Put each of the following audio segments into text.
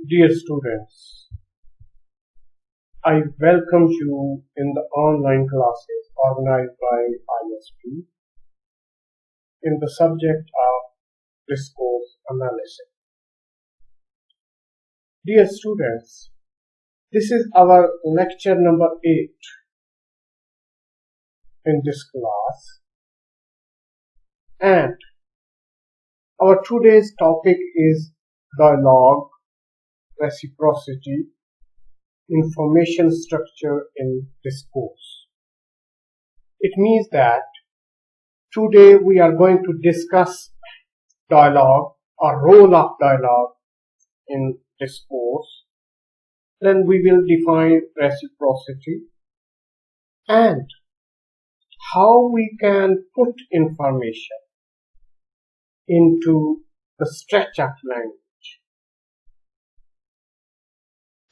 Dear students, I welcome you in the online classes organized by ISP in the subject of discourse analysis. Dear students, this is our lecture number 8 in this class, and our today's topic is dialogue, reciprocity, information structure in discourse. It means that today we are going to discuss dialogue or role of dialogue in discourse. Then we will define reciprocity and how we can put information into the stretch of language.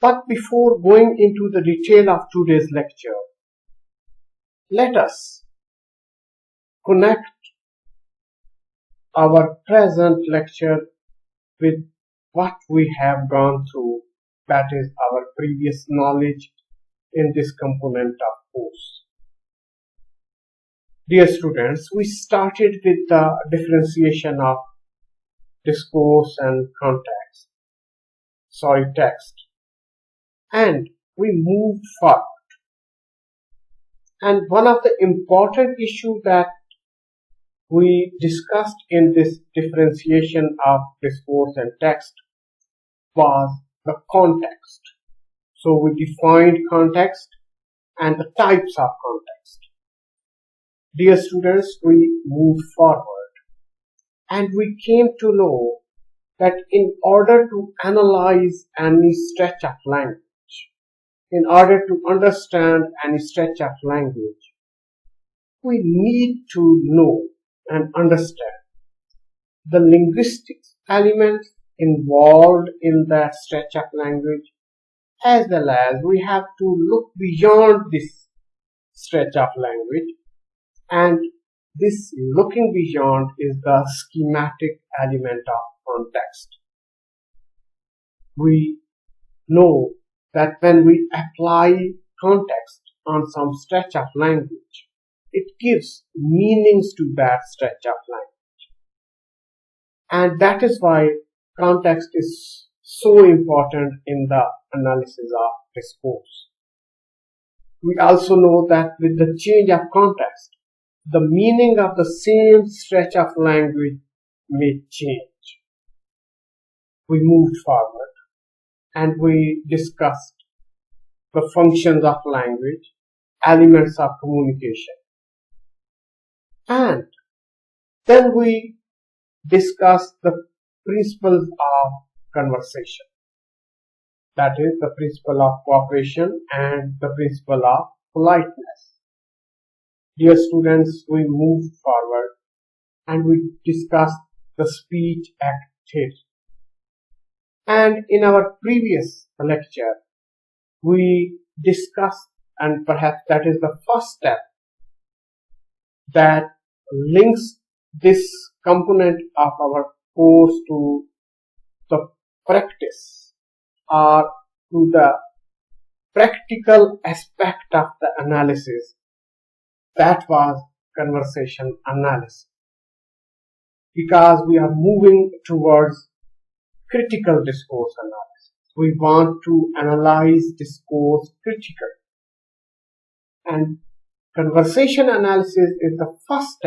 But before going into the detail of today's lecture, let us connect our present lecture with what we have gone through, that is our previous knowledge in this component of course. Dear students, we started with the differentiation of discourse and text. And we moved forward. And one of the important issues that we discussed in this differentiation of discourse and text was the context. So we defined context and the types of context. Dear students, we moved forward and we came to know that in order to analyze any stretch of language, in order to understand any stretch of language, we need to know and understand the linguistic elements involved in that stretch of language, as well as we have to look beyond this stretch of language, and this looking beyond is the schematic element of context. We know that when we apply context on some stretch of language, it gives meanings to that stretch of language. And that is why context is so important in the analysis of discourse. We also know that with the change of context, the meaning of the same stretch of language may change. We moved forward and we discussed the functions of language, elements of communication. And then we discussed the principles of conversation. That is the principle of cooperation and the principle of politeness. Dear students, we moved forward and we discussed the speech act theory. And in our previous lecture, we discussed, and perhaps that is the first step that links this component of our course to the practice or to the practical aspect of the analysis, that was conversation analysis. Because we are moving towards critical discourse analysis. We want to analyze discourse critically. And conversation analysis is the first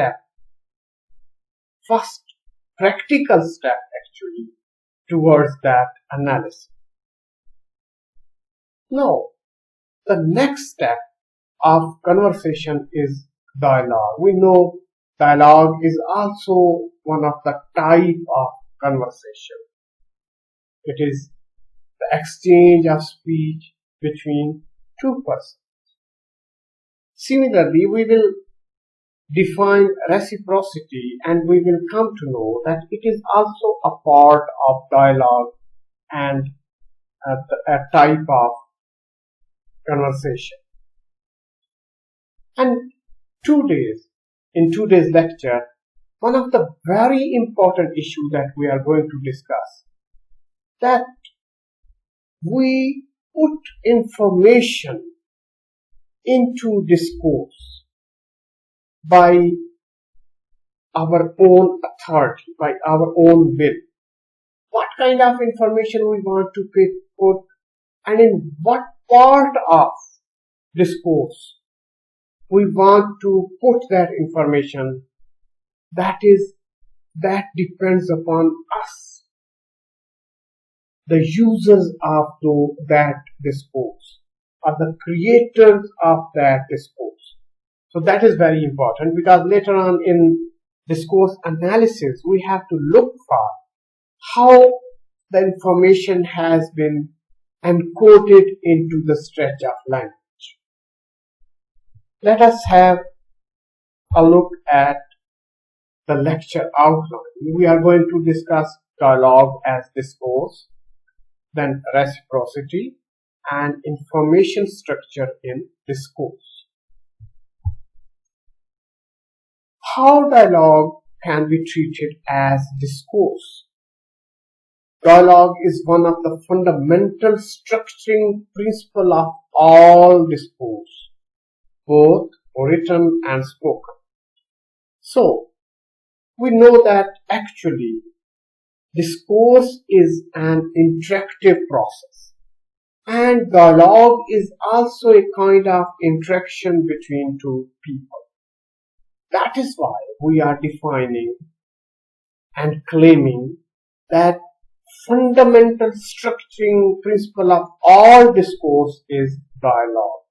practical step actually towards that analysis. Now, the next step of conversation is dialogue. We know dialogue is also one of the type of conversation. It is the exchange of speech between two persons. Similarly, we will define reciprocity and we will come to know that it is also a part of dialogue and a type of conversation. And in today's lecture, one of the very important issues that we are going to discuss, that we put information into discourse by our own authority, by our own will. What kind of information we want to put, and in what part of discourse we want to put that information, that depends upon us, the users of that discourse, or the creators of that discourse. So that is very important, because later on in discourse analysis we have to look for how the information has been encoded into the stretch of language. Let us have a look at the lecture outline. We are going to discuss dialogue as discourse, then reciprocity, and information structure in discourse. How dialogue can be treated as discourse? Dialogue is one of the fundamental structuring principles of all discourse, both written and spoken. So, we know that actually discourse is an interactive process, and dialogue is also a kind of interaction between two people. That is why we are defining and claiming that fundamental structuring principle of all discourse is dialogue,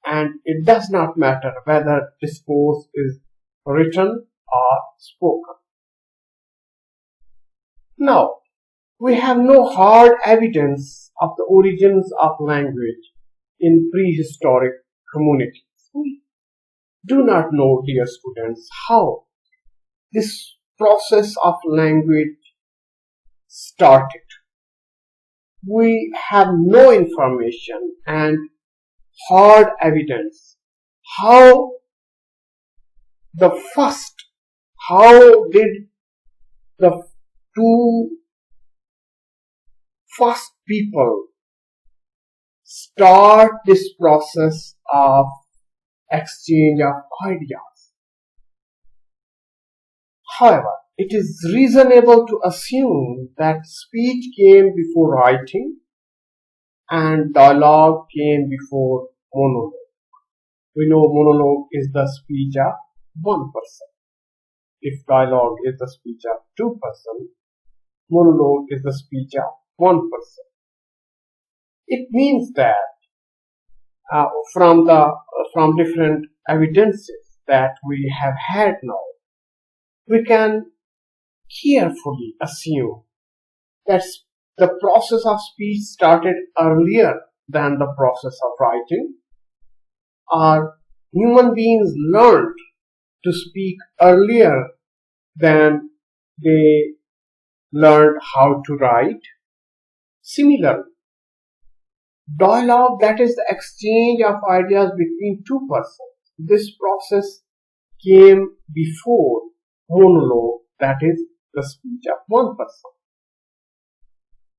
and it does not matter whether discourse is written or spoken. Now, we have no hard evidence of the origins of language in prehistoric communities. We do not know, dear students, how this process of language started. We have no information and hard evidence how did the two first people start this process of exchange of ideas. However, it is reasonable to assume that speech came before writing and dialogue came before monologue. We know monologue is the speech of one person. If dialogue is the speech of two persons, monologue is the speech of one person. It means that from different evidences that we have had now, we can carefully assume that the process of speech started earlier than the process of writing, or human beings learned to speak earlier than they learned how to write. Similarly, dialogue, that is the exchange of ideas between two persons, this process came before monologue, that is the speech of one person.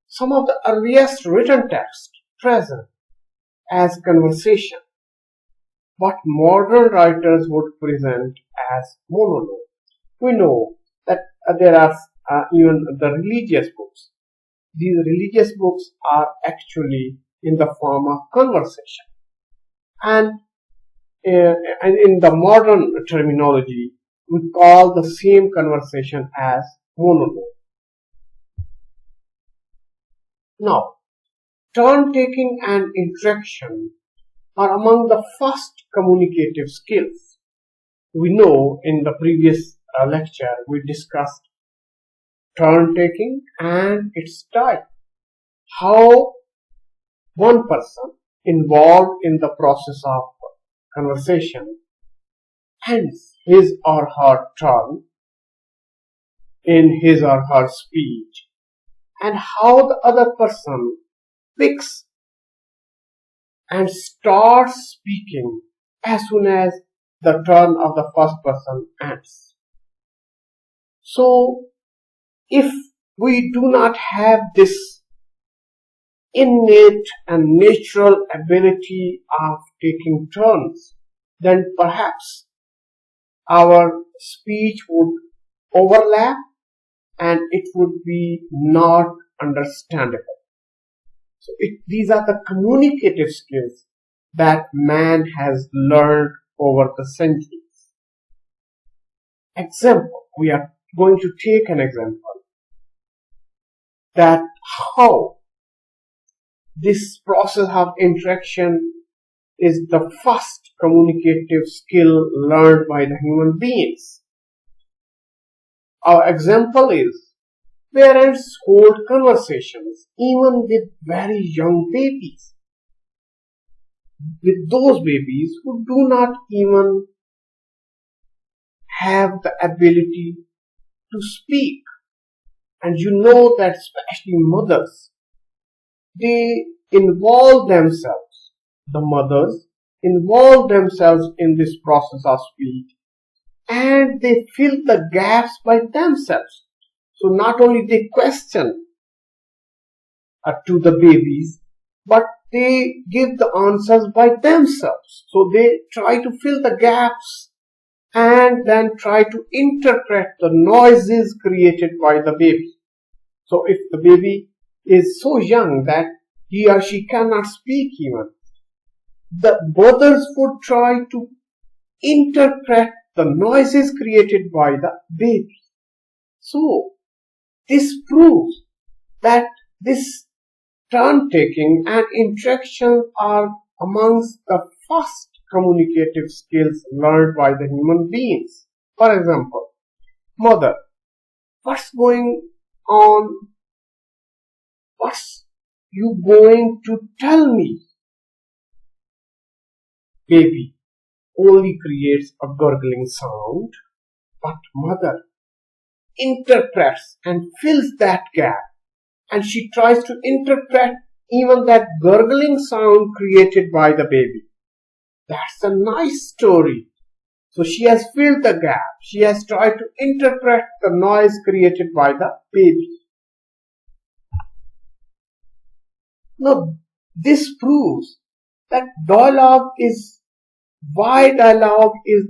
Some of the earliest written texts present as conversation, what modern writers would present as monologue. We know that there are even the religious books. These religious books are actually in the form of conversation. And in the modern terminology, we call the same conversation as monologue. Now, turn-taking and interaction are among the first communicative skills. We know in the previous lecture we discussed turn-taking and its type. How one person involved in the process of conversation ends his or her turn in his or her speech, and how the other person picks and starts speaking as soon as the turn of the first person ends. So, if we do not have this innate and natural ability of taking turns, then perhaps our speech would overlap and it would be not understandable. So these are the communicative skills that man has learned over the centuries. Example, we are going to take an example that how this process of interaction is the first communicative skill learned by the human beings. Our example is parents hold conversations even with very young babies, with those babies who do not even have the ability to speak. And you know that especially mothers, they involve themselves, the mothers involve themselves in this process of speech and they fill the gaps by themselves. So not only they question to the babies, but they give the answers by themselves. So they try to fill the gaps and then try to interpret the noises created by the baby. So if the baby is so young that he or she cannot speak even, the mothers would try to interpret the noises created by the baby. So this proves that this turn taking and interaction are amongst the first communicative skills learned by the human beings. For example, mother, what's going on? What's you going to tell me? Baby only creates a gurgling sound, but mother interprets and fills that gap, and she tries to interpret even that gurgling sound created by the baby. That's a nice story. So she has filled the gap. She has tried to interpret the noise created by the baby. Now, this proves that dialogue is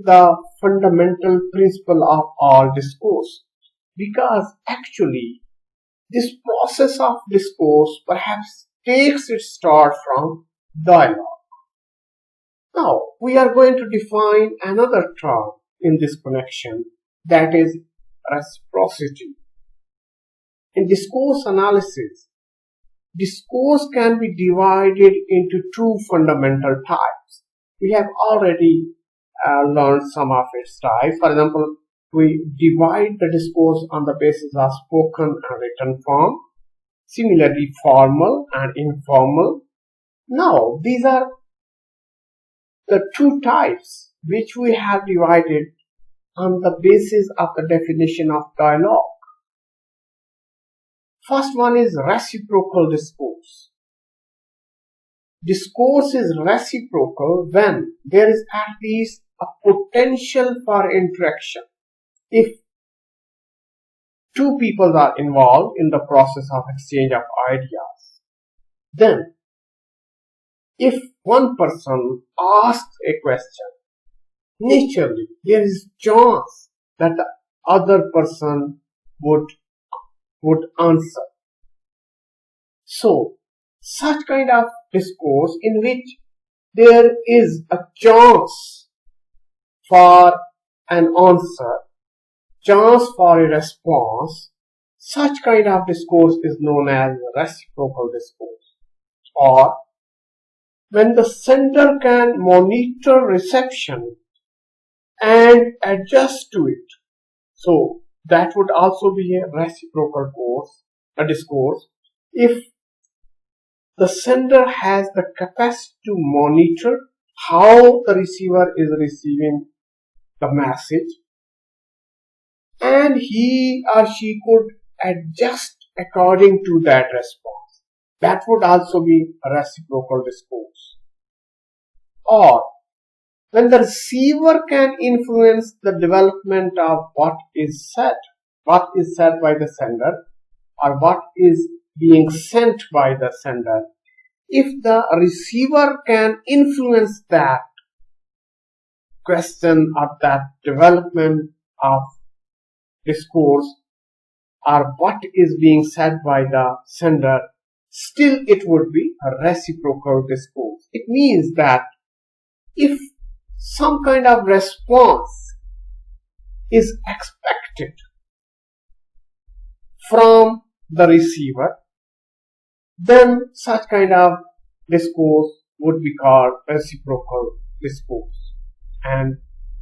the fundamental principle of all discourse. Because actually, this process of discourse perhaps takes its start from dialogue. Now, we are going to define another term in this connection, that is reciprocity. In discourse analysis, discourse can be divided into two fundamental types. We have already learned some of its types. For example, we divide the discourse on the basis of spoken and written form. Similarly, formal and informal. Now, these are the two types which we have divided on the basis of the definition of dialogue. First one is reciprocal discourse. Discourse is reciprocal when there is at least a potential for interaction. If two people are involved in the process of exchange of ideas, then if one person asks a question, naturally there is chance that the other person would answer. So, such kind of discourse in which there is a chance for an answer, chance for a response, such kind of discourse is known as reciprocal discourse. Or when the sender can monitor reception and adjust to it. So that would also be a reciprocal discourse. If the sender has the capacity to monitor how the receiver is receiving the message, and he or she could adjust according to that response, that would also be a reciprocal discourse. Or when the receiver can influence the development of what is said by the sender, or what is being sent by the sender, if the receiver can influence that question or that development of discourse or what is being said by the sender, still it would be a reciprocal discourse. It means that if some kind of response is expected from the receiver, then such kind of discourse would be called reciprocal discourse. And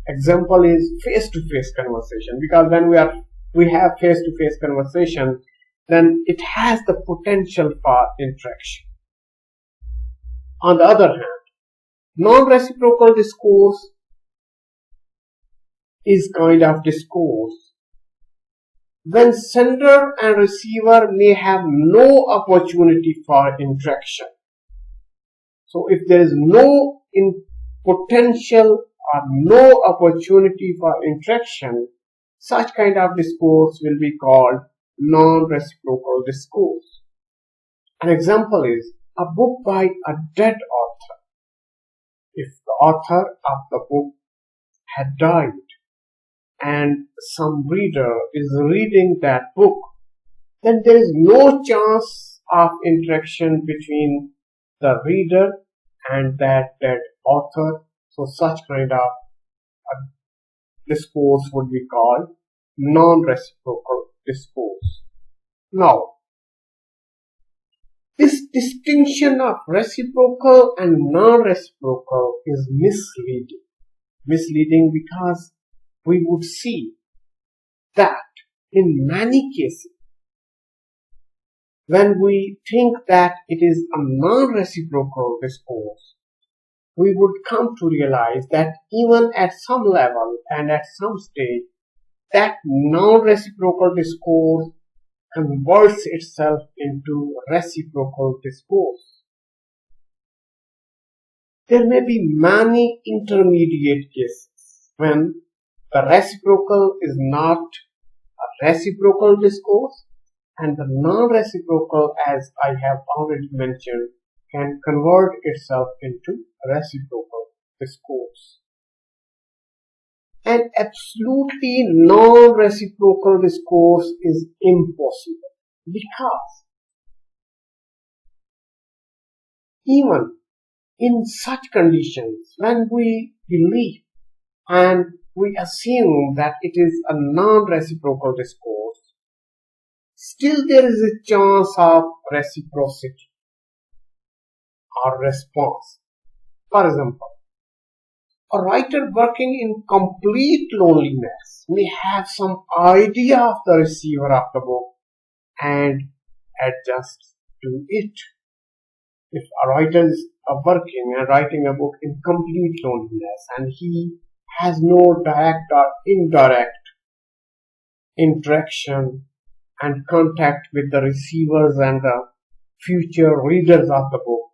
example is face-to-face conversation, because when we have face-to-face conversation, then it has the potential for interaction. On the other hand, non-reciprocal discourse is kind of discourse when sender and receiver may have no opportunity for interaction. So if there is no potential or no opportunity for interaction, such kind of discourse will be called non-reciprocal discourse. An example is a book by a dead author. If the author of the book had died and some reader is reading that book, then there is no chance of interaction between the reader and that dead author. So such kind of discourse would be called non-reciprocal discourse. Now, this distinction of reciprocal and non-reciprocal is misleading. Misleading because we would see that in many cases, when we think that it is a non-reciprocal discourse, we would come to realize that even at some level and at some stage, that non-reciprocal discourse converts itself into reciprocal discourse. There may be many intermediate cases when the reciprocal is not a reciprocal discourse, and the non-reciprocal, as I have already mentioned, can convert itself into reciprocal discourse. An absolutely non-reciprocal discourse is impossible, because even in such conditions, when we believe and we assume that it is a non-reciprocal discourse, still there is a chance of reciprocity or response. For example, a writer working in complete loneliness may have some idea of the receiver of the book and adjust to it. If a writer is working and writing a book in complete loneliness and he has no direct or indirect interaction and contact with the receivers and the future readers of the book,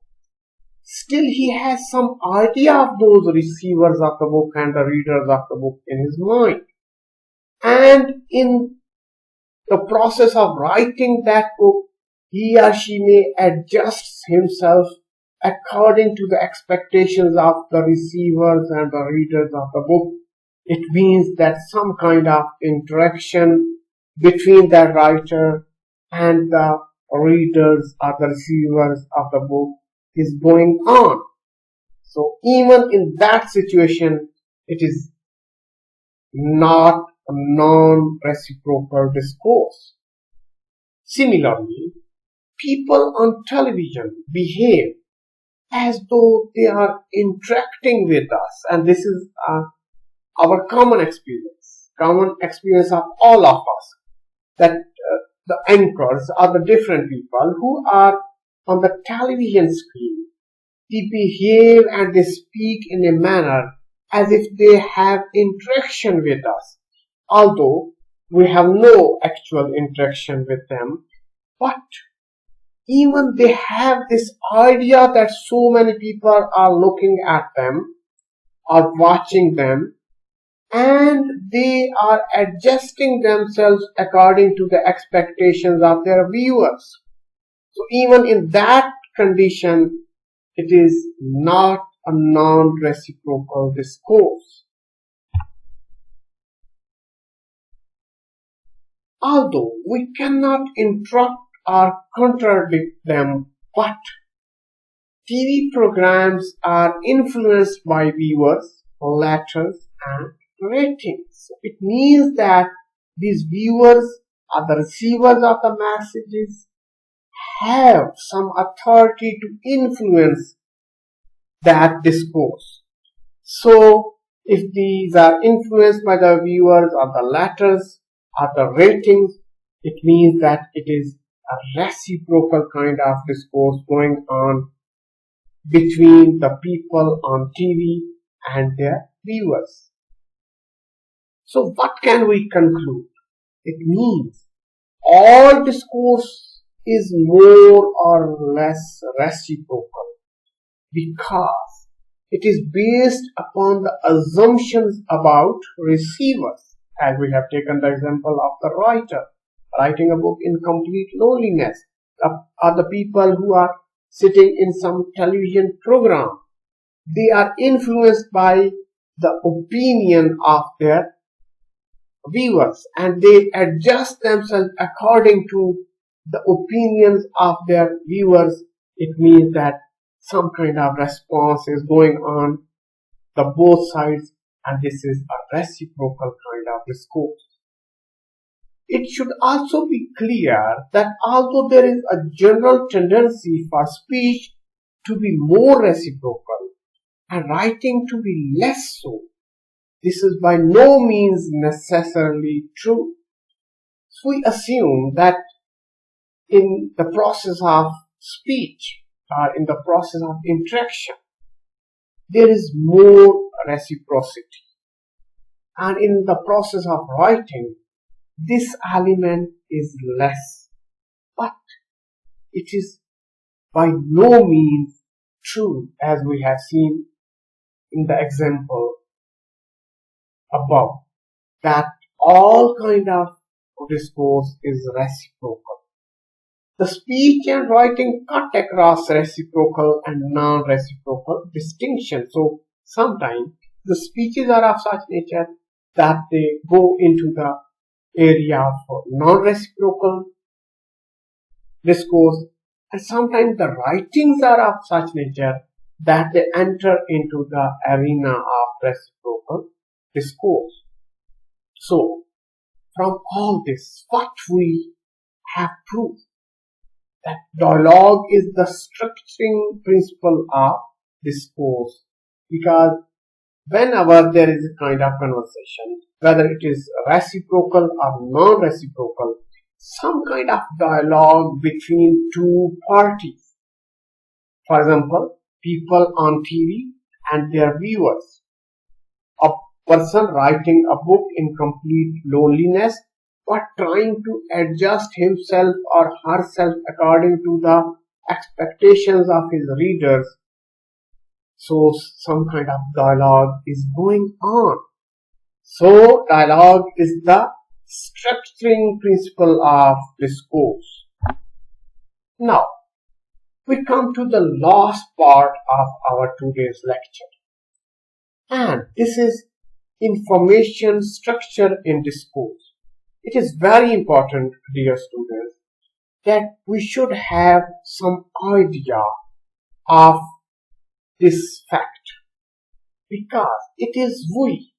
still he has some idea of those receivers of the book and the readers of the book in his mind. And in the process of writing that book, he or she may adjust himself according to the expectations of the receivers and the readers of the book. It means that some kind of interaction between the writer and the readers or the receivers of the book is going on. So even in that situation, it is not a non-reciprocal discourse. Similarly, people on television behave as though they are interacting with us, and this is our common experience of all of us, that the anchors are the different people who are on the television screen. They behave and they speak in a manner as if they have interaction with us, although we have no actual interaction with them. But even they have this idea that so many people are looking at them, are watching them, and they are adjusting themselves according to the expectations of their viewers. So even in that condition, it is not a non-reciprocal discourse. Although we cannot interrupt or contradict them, but TV programs are influenced by viewers, letters, and ratings. So it means that these viewers or the receivers of the messages have some authority to influence that discourse. So if these are influenced by the viewers or the letters or the ratings, it means that it is a reciprocal kind of discourse going on between the people on TV and their viewers. So what can we conclude? It means all discourse is more or less reciprocal because it is based upon the assumptions about receivers, as we have taken the example of the writer writing a book in complete loneliness, or the people who are sitting in some television program. They are influenced by the opinion of their viewers and they adjust themselves according to the opinions of their viewers. It means that some kind of response is going on the both sides, and this is a reciprocal kind of discourse. It should also be clear that although there is a general tendency for speech to be more reciprocal and writing to be less so, this is by no means necessarily true. So we assume that in the process of speech or in the process of interaction, there is more reciprocity. And in the process of writing, this element is less. But it is by no means true, as we have seen in the example above, that all kind of discourse is reciprocal. The speech and writing cut across reciprocal and non-reciprocal distinction. So sometimes the speeches are of such nature that they go into the area of non-reciprocal discourse, and sometimes the writings are of such nature that they enter into the arena of reciprocal discourse. So from all this, what we have proved, that dialogue is the structuring principle of discourse, because whenever there is a kind of conversation, whether it is reciprocal or non-reciprocal, some kind of dialogue between two parties, for example, people on TV and their viewers, a person writing a book in complete loneliness but trying to adjust himself or herself according to the expectations of his readers. So some kind of dialogue is going on. So dialogue is the structuring principle of discourse. Now we come to the last part of our today's lecture, and this is information structure in discourse. It is very important, dear students, that we should have some idea of this fact, because it is we,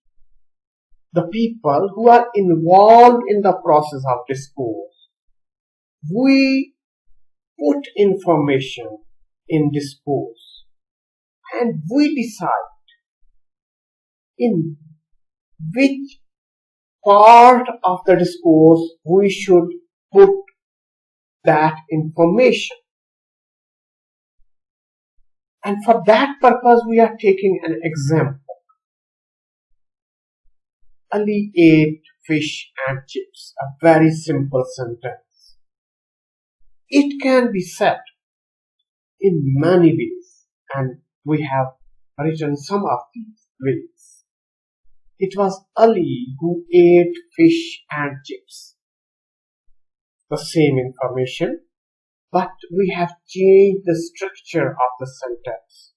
the people who are involved in the process of discourse, we put information in discourse and we decide in which part of the discourse we should put that information. And for that purpose, we are taking an example. Ali ate fish and chips, a very simple sentence. It can be said in many ways, and we have written some of these ways. It was Ali who ate fish and chips. The same information but we have changed the structure of the sentence.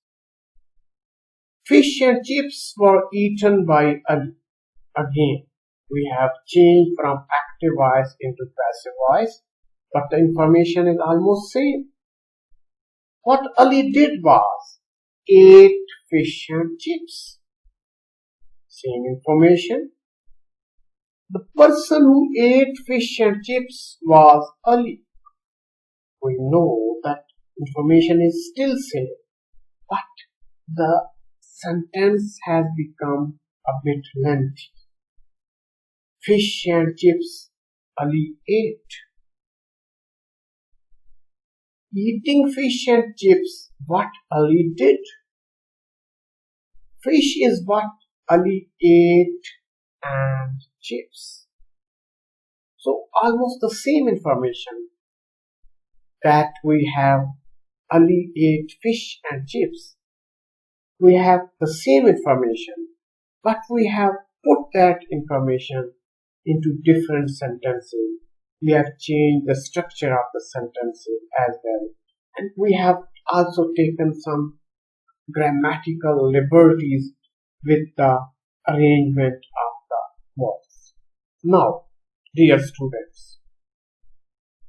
Fish and chips were eaten by Ali. Again, we have changed from active voice into passive voice, but the information is almost same. What Ali did was ate fish and chips. Same information. The person who ate fish and chips was Ali. We know that information is still same, but the sentence has become a bit lengthy. Fish and chips Ali ate. Eating fish and chips, what Ali did. Fish is what Ali ate and chips. So almost the same information that we have Ali ate fish and chips. We have the same information, but we have put that information into different sentences. We have changed the structure of the sentences as well, and we have also taken some grammatical liberties with the arrangement of the words. Now, dear students,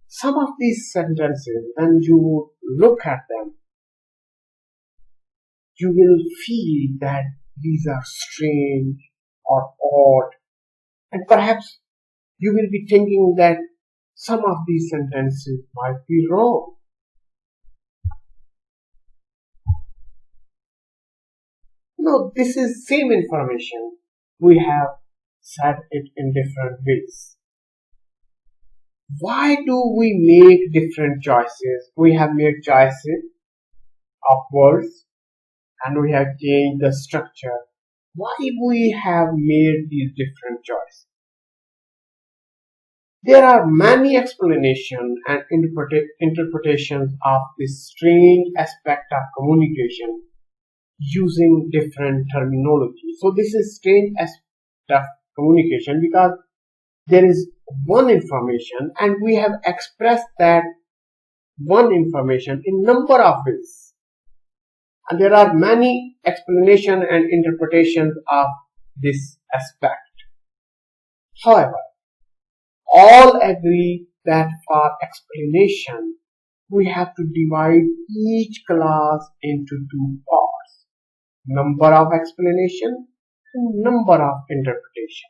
some of these sentences, when you look at them, you will feel that these are strange or odd, and perhaps you will be thinking that some of these sentences might be wrong. No, this is same information. We have said it in different ways. Why do we make different choices? We have made choices of words and we have changed the structure. Why we have made these different choices? There are many explanations and interpretations of this strange aspect of communication using different terminology. So this is strange aspect of communication because there is one information and we have expressed that one information in number of ways. And there are many explanations and interpretations of this aspect. However, all agree that for explanation, we have to divide each clause into two parts. Number of explanation and number of interpretation.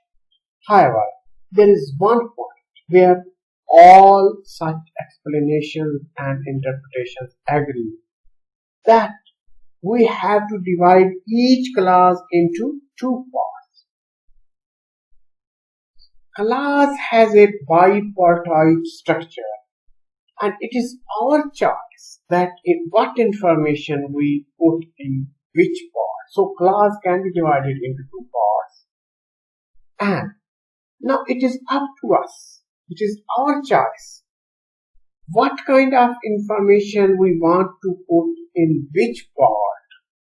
However, there is one point where all such explanations and interpretations agree that we have to divide each clause into two parts. Clause has a bipartite structure and it is our choice that what information we put in which part. So clause can be divided into two parts. And now it is up to us. It is our choice. What kind of information we want to put in which part?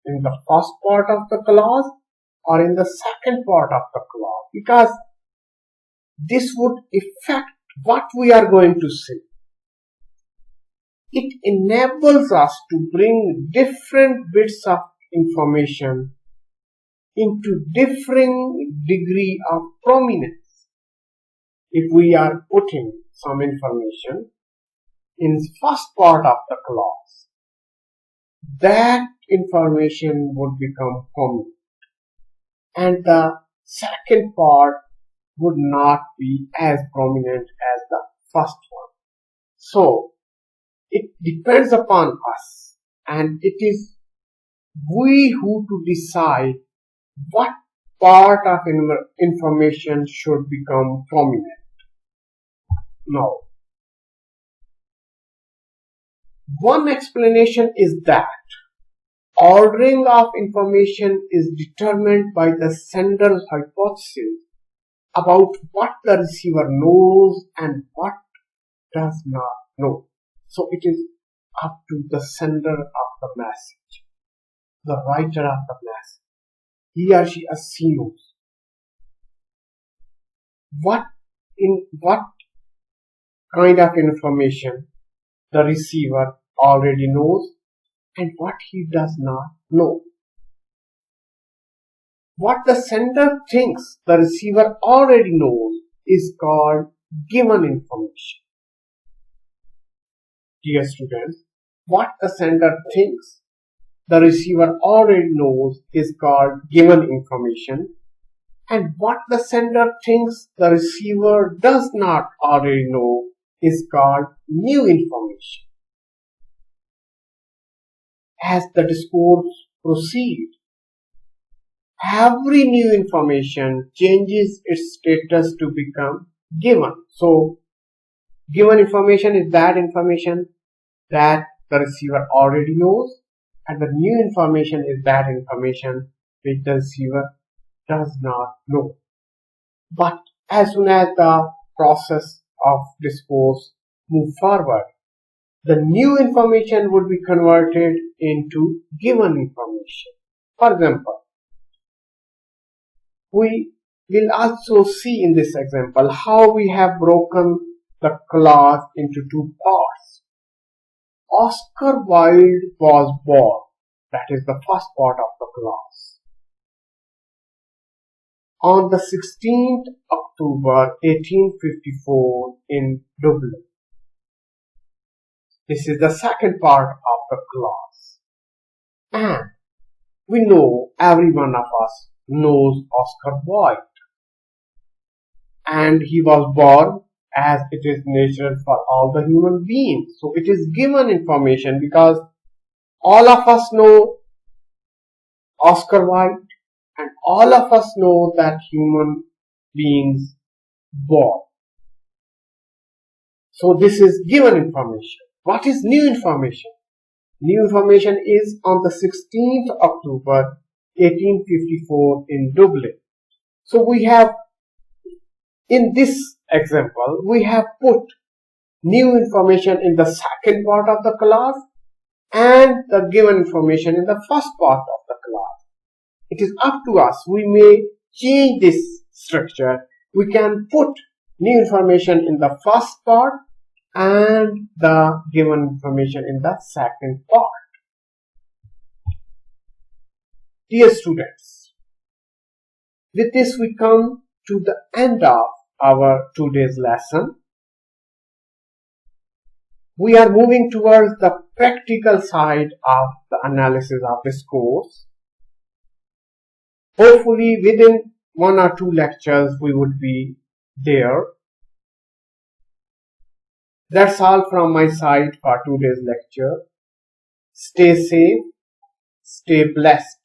In the first part of the clause or in the second part of the clause? Because this would affect what we are going to say. It enables us to bring different bits of information into differing degree of prominence. If we are putting some information in the first part of the clause, that information would become prominent and the second part would not be as prominent as the first one. So, it depends upon us and it is we who to decide what part of information should become prominent. Now, one explanation is that ordering of information is determined by the sender's hypothesis about what the receiver knows and what does not know. So it is up to the sender of the message, the writer of the message. He or she assumes what kind of information the receiver already knows and what he does not know. What the sender thinks the receiver already knows is called given information. Dear students, what the sender thinks the receiver already knows is called given information, and what the sender thinks the receiver does not already know is called new information. As the discourse proceeds, every new information changes its status to become given. So, given information is that information that the receiver already knows, and the new information is that information which the receiver does not know. But as soon as the process of discourse moves forward, the new information would be converted into given information. For example, we will also see in this example how we have broken the clause into two parts. Oscar Wilde was born. That is the first part of the clause. On the 16th October 1854 in Dublin. This is the second part of the clause. And we know, every one of us knows Oscar Wilde. And he was born as it is natural for all the human beings. So it is given information because all of us know Oscar Wilde and all of us know that human beings born. So this is given information. What is new information? New information is on the 16th October 1854 in Dublin. So we have, in this example, we have put new information in the second part of the clause and the given information in the first part of the clause. It is up to us. We may change this structure. We can put new information in the first part and the given information in the second part. Dear students, with this we come to the end of our today's lesson. We are moving towards the practical side of the analysis of discourse. Hopefully within 1 or 2 lectures we would be there. That's all from my side for today's lecture. Stay safe, stay blessed.